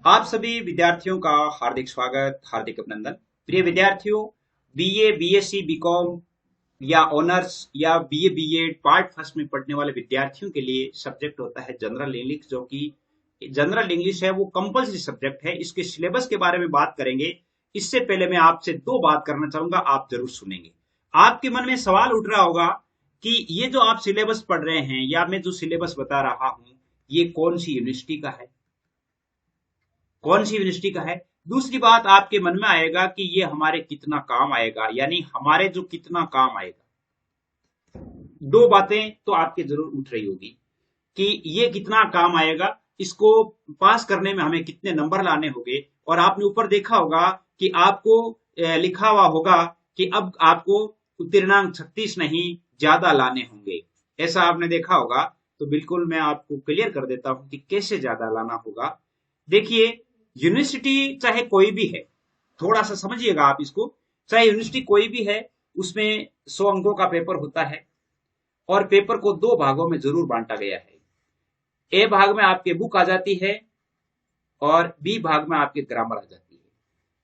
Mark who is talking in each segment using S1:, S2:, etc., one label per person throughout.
S1: आप सभी विद्यार्थियों का हार्दिक स्वागत, हार्दिक अभिनंदन। प्रिय विद्यार्थियों, बीए, बीएससी, बीकॉम या ऑनर्स या बीए, बीएड पार्ट फर्स्ट में पढ़ने वाले विद्यार्थियों के लिए सब्जेक्ट होता है जनरल इंग्लिश, जो कि जनरल इंग्लिश है, वो कंपल्सरी सब्जेक्ट है। इसके सिलेबस के बारे में बात करेंगे। इससे पहले मैं आपसे दो बात करना चाहूंगा, आप जरूर सुनेंगे। आपके मन में सवाल उठ रहा होगा कि ये जो आप सिलेबस पढ़ रहे हैं या मैं जो सिलेबस बता रहा हूं, ये कौन सी यूनिवर्सिटी का है, कौन सी यूनिवर्सिटी का है। दूसरी बात आपके मन में आएगा कि ये हमारे कितना काम आएगा, यानी हमारे जो कितना काम आएगा। दो बातें तो आपके जरूर उठ रही होगी कि ये कितना काम आएगा, इसको पास करने में हमें कितने नंबर लाने होंगे। और आपने ऊपर देखा होगा कि आपको लिखा हुआ होगा कि अब आपको उत्तीर्णांक 36 नहीं ज्यादा लाने होंगे, ऐसा आपने देखा होगा। तो बिल्कुल मैं आपको क्लियर कर देता हूं कि कैसे ज्यादा लाना होगा। देखिए, यूनिवर्सिटी चाहे कोई भी है, थोड़ा सा समझिएगा आप इसको। चाहे यूनिवर्सिटी कोई भी है, उसमें 100 अंकों का पेपर होता है और पेपर को दो भागों में जरूर बांटा गया है। ए भाग में आपके बुक आ जाती है और बी भाग में आपके ग्रामर आ जाती है।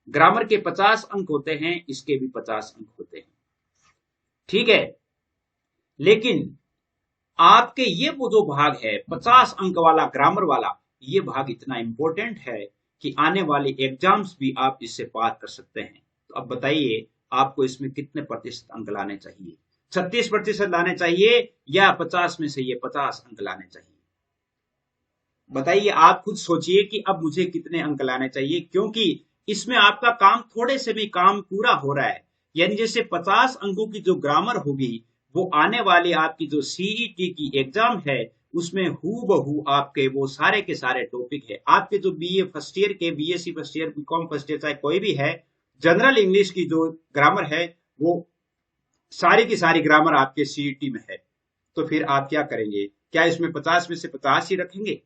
S1: ग्रामर के 50 अंक होते हैं, इसके भी 50 अंक होते हैं, ठीक है। लेकिन आपके ये वो जो भाग है 50 अंक वाला, ग्रामर वाला, ये भाग इतना इंपॉर्टेंट है कि आने वाले एग्जाम्स भी आप इससे पार कर सकते हैं। तो अब बताइए, आपको इसमें कितने प्रतिशत अंक लाने चाहिए? 36% लाने चाहिए या 50 में से ये 50 अंक लाने चाहिए? बताइए, आप खुद सोचिए कि अब मुझे कितने अंक लाने चाहिए, क्योंकि इसमें आपका काम थोड़े से भी काम पूरा हो रहा है। यानी जैसे 50 अंकों की जो ग्रामर होगी, वो आने वाली आपकी जो सीईटी की एग्जाम है, उसमें हूबहू आपके वो सारे के सारे टॉपिक है। आपके जो बीए फर्स्ट ईयर के, BSc first year, BCom first year, चाहे कोई भी है, जनरल इंग्लिश की जो ग्रामर है, वो सारी की सारी ग्रामर आपके सीईटी में है। तो फिर आप क्या करेंगे? क्या इसमें 50 में से 50 ही रखेंगे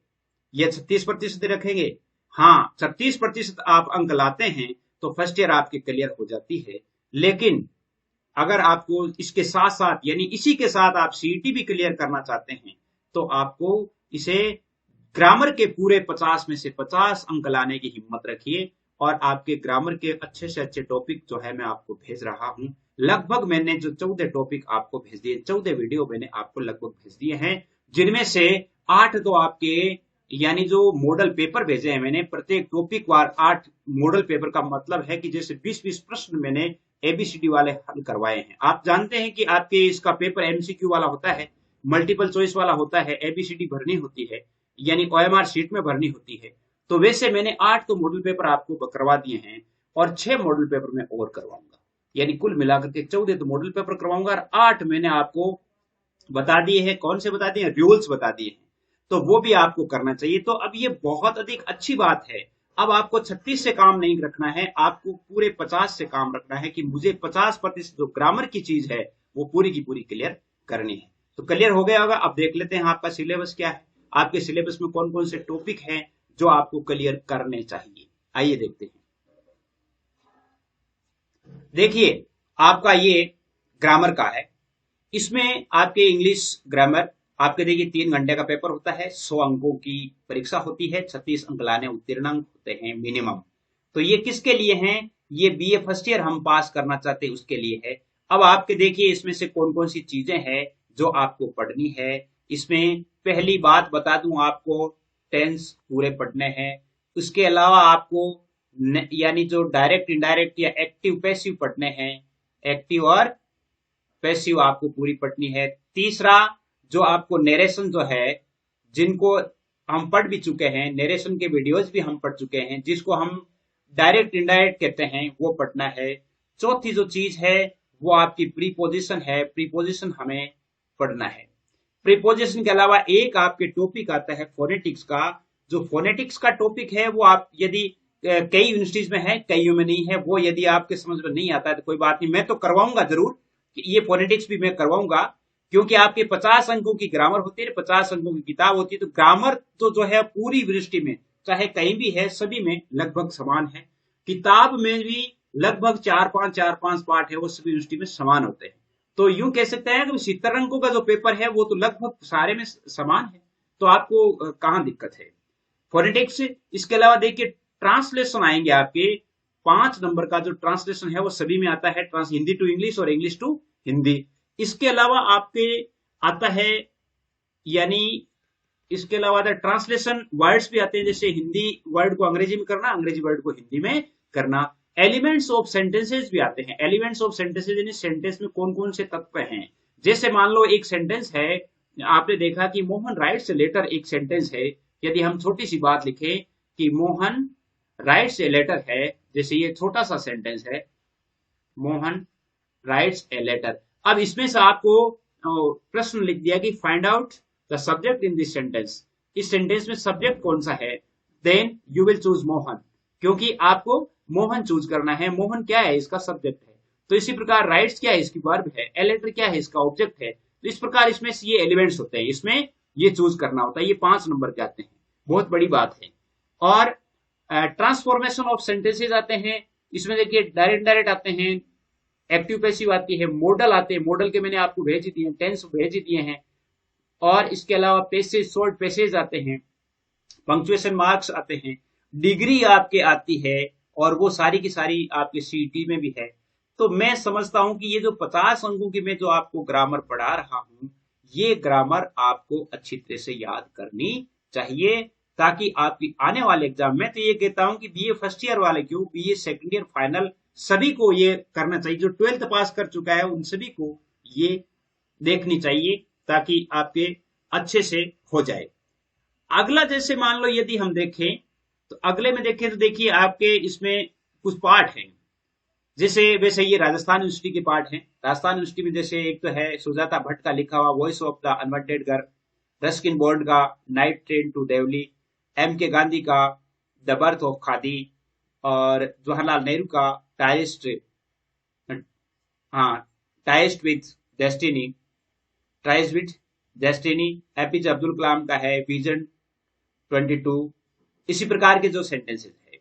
S1: या 36% रखेंगे? हाँ, 36% आप अंक लाते हैं तो फर्स्ट ईयर आपकी क्लियर हो जाती है। लेकिन अगर आपको इसके साथ साथ, यानी इसी के साथ आप सीईटी भी क्लियर करना चाहते हैं, तो आपको इसे ग्रामर के पूरे 50 में से 50 अंक लाने की हिम्मत रखिए। और आपके ग्रामर के अच्छे से अच्छे टॉपिक जो है मैं आपको भेज रहा हूं। लगभग मैंने जो 14 टॉपिक आपको भेज दिए, 14 वीडियो मैंने आपको लगभग भेज दिए हैं, जिनमें से 8 तो आपके, यानी जो मॉडल पेपर भेजे हैं मैंने, प्रत्येक टॉपिक वार 8 मॉडल पेपर का मतलब है कि जैसे 20-20 प्रश्न मैंने एबीसीडी वाले हल करवाए हैं। आप जानते हैं कि आपके इसका पेपर एमसीक्यू वाला होता है, मल्टीपल चॉइस वाला होता है, एबीसीडी भरनी होती है, यानी ओएमआर शीट में भरनी होती है। तो वैसे मैंने 8 तो मॉडल पेपर आपको करवा दिए हैं और 6 मॉडल पेपर मैं और करवाऊंगा, यानी कुल मिलाकर के 14 तो मॉडल पेपर करवाऊंगा और 8 मैंने आपको बता दिए हैं। कौन से बता दिए हैं? रूल्स बता दिए हैं। तो वो भी आपको करना चाहिए। तो अब ये बहुत अधिक अच्छी बात है। अब आपको 36 से काम नहीं रखना है, आपको पूरे 50 से काम रखना है कि मुझे 50% जो ग्रामर की चीज है वो पूरी की पूरी क्लियर करनी है। तो क्लियर हो गया होगा। अब देख लेते हैं आपका सिलेबस क्या है, आपके सिलेबस में कौन कौन से टॉपिक हैं जो आपको क्लियर करने चाहिए। आइए देखते हैं। देखिए, आपका ये ग्रामर का है। इसमें आपके इंग्लिश ग्रामर, आपके देखिए 3 घंटे का पेपर होता है, 100 अंकों की परीक्षा होती है, 36 अंक लाने उत्तीर्णांक होते हैं मिनिमम। तो ये किसके लिए हैं? ये बीए फर्स्ट ईयर हम पास करना चाहते हैं उसके लिए है। अब आपके देखिए इसमें से कौन कौन सी चीजें हैं जो आपको पढ़नी है। इसमें पहली बात बता दूं आपको, टेंस पूरे पढ़ने हैं। उसके अलावा आपको यानी जो डायरेक्ट, इनडायरेक्ट या एक्टिव पैसिव पढ़ने हैं। एक्टिव और पैसिव आपको पूरी पढ़नी है। तीसरा, जो आपको नरेशन जो है, जिनको हम पढ़ भी चुके हैं, नरेशन के वीडियोस भी हम पढ़ चुके हैं, जिसको हम डायरेक्ट इनडायरेक्ट कहते हैं, वो पढ़ना है। चौथी जो चीज है वो आपकी प्रीपोजिशन है, प्रीपोजिशन हमें पढ़ना है। प्रीपोजिशन के अलावा एक आपके टॉपिक आता है फोनेटिक्स का। जो फोनेटिक्स का टॉपिक है वो आप यदि कई यूनिवर्सिटीज में है, कईयों में नहीं है, वो यदि आपके समझ में नहीं आता है तो कोई बात नहीं, मैं तो करवाऊंगा जरूर। ये फोनेटिक्स भी मैं करवाऊंगा, क्योंकि आपके 50 अंकों की ग्रामर होती है, 50 अंकों की किताब होती है। तो ग्रामर तो जो है पूरी यूनिवर्सिटी में चाहे कहीं भी है, सभी में लगभग समान है। किताब में भी लगभग 4-5 पार्ट है, वो सभी यूनिवर्सिटी में समान होते हैं। तो यूं कह सकते हैं कि 70 अंकों का जो पेपर है वो तो लगभग सारे में समान है। तो आपको कहां दिक्कत है? फोनेटिक्स, इसके अलावा देखिए ट्रांसलेशन आएंगे आपके 5 नंबर का जो ट्रांसलेशन है वो सभी में आता है, हिंदी टू इंग्लिश और इंग्लिश टू हिंदी। इसके अलावा आपके आता है, यानी इसके अलावा आता है ट्रांसलेशन वर्ड्स भी आते हैं, जैसे हिंदी वर्ड को अंग्रेजी में करना, अंग्रेजी वर्ड को हिंदी में करना। एलिमेंट्स ऑफ सेंटेंसेस भी आते हैं। एलिमेंट्स ऑफ सेंटेंसेस यानी सेंटेंस में कौन कौन से तत्व हैं। जैसे मान लो एक सेंटेंस है, आपने देखा कि मोहन राइट्स ए लेटर, एक सेंटेंस है। यदि हम छोटी सी बात लिखें कि मोहन राइट्स ए लेटर है, जैसे ये छोटा सा सेंटेंस है, मोहन राइट्स ए लेटर। अब इसमें से आपको प्रश्न लिख दिया कि find out the subject in this sentence. इस सेंटेंस में सब्जेक्ट कौन सा है, then you will choose Mohan, क्योंकि आपको मोहन चूज करना है। मोहन क्या है, इसका सब्जेक्ट है। तो इसी प्रकार राइट्स क्या है, इसकी वर्ब है। ए लेटर क्या है, इसका ऑब्जेक्ट है। तो इस प्रकार इसमें ये एलिमेंट्स होते हैं, इसमें ये चूज करना होता है। ये 5 नंबर के आते हैं, बहुत बड़ी बात है। और ट्रांसफॉर्मेशन ऑफ सेंटेंसेस आते हैं, इसमें देखिए डायरेक्ट डायरेक्ट आते हैं, एक्टिव पैसिव आती है, मॉडल आते हैं। मॉडल के मैंने आपको भेज दिए हैं, टेंस भेज दिए हैं। और इसके अलावा पैसेज, शॉर्ट पैसेज आते हैं, पंक्चुएशन मार्क्स आते हैं, डिग्री आपके आती है, और वो सारी की सारी आपके सीटी में भी है। तो मैं समझता हूं कि ये जो 50 अंकों की मैं जो आपको ग्रामर पढ़ा रहा हूं, ये ग्रामर आपको अच्छी तरह से याद करनी चाहिए, ताकि आपकी आने वाले एग्जाम में, तो ये कहता हूं कि बीए फर्स्ट ईयर वाले क्यों, बीए सेकंड ईयर फाइनल सभी को ये करना चाहिए। जो 12th पास कर चुका है उन सभी को ये देखनी चाहिए, ताकि आपके अच्छे से हो जाए। अगला जैसे मान लो यदि हम देखें, तो अगले में देखें तो देखिए आपके इसमें कुछ पार्ट हैं। जैसे वैसे ये राजस्थान यूनिवर्सिटी के पार्ट हैं। राजस्थान यूनिवर्सिटी में जैसे एक तो है सुजाता भट्ट का लिखा हुआ voice of the unwanted girl, Ruskin Bond का night train to Deoli, M K Gandhi का द बर्थ ऑफ खादी, और जवाहरलाल नेहरू का टाइस्ट, हाँ, tryst with destiny, tryst with destiny. APJ Abdul Kalam का है विजन 22। इसी प्रकार के जो सेंटेंसेस है,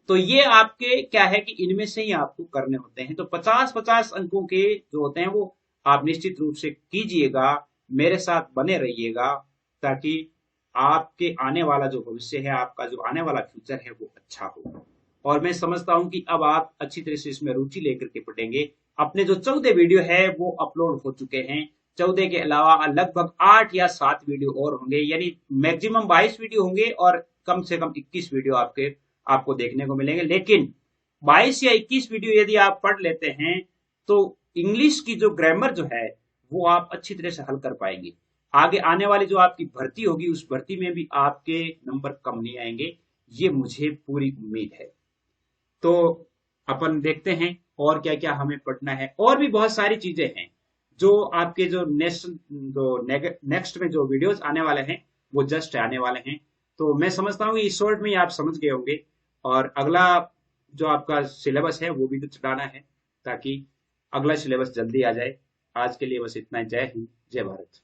S1: तो ये आपके क्या है कि इनमें से ही आपको करने होते हैं। तो 50-50 अंकों के जो होते हैं वो आप निश्चित रूप से कीजिएगा, मेरे साथ बने रहिएगा, ताकि आपके आने वाला जो भविष्य है, आपका जो आने वाला फ्यूचर है वो अच्छा हो। और मैं समझता हूं कि अब आप अच्छी तरह से इसमें रुचि लेकर के पढ़ेंगे। अपने जो 14 वीडियो है वो अपलोड हो चुके हैं। 14 के अलावा लगभग 8 या 7 वीडियो और होंगे, यानी मैक्सिमम 22 वीडियो होंगे, और कम से कम 21 वीडियो आपको देखने को मिलेंगे। लेकिन 22 या 21 वीडियो यदि आप पढ़ लेते हैं, तो इंग्लिश की जो ग्रामर जो है वो आप अच्छी तरह से हल कर पाएंगे। आगे आने वाली जो आपकी भर्ती होगी, उस भर्ती में भी आपके नंबर कम नहीं आएंगे, ये मुझे पूरी उम्मीद है। तो अपन देखते हैं और क्या क्या हमें पढ़ना है। और भी बहुत सारी चीजें हैं जो आपके जो नेक्स्ट में जो वीडियोस आने वाले हैं वो जस्ट आने वाले हैं। तो मैं समझता हूँ कि इस शॉर्ट में ही आप समझ गए होंगे, और अगला जो आपका सिलेबस है वो भी तो चढ़ाना है, ताकि अगला सिलेबस जल्दी आ जाए। आज के लिए बस इतना ही। जय हिंद, जय भारत।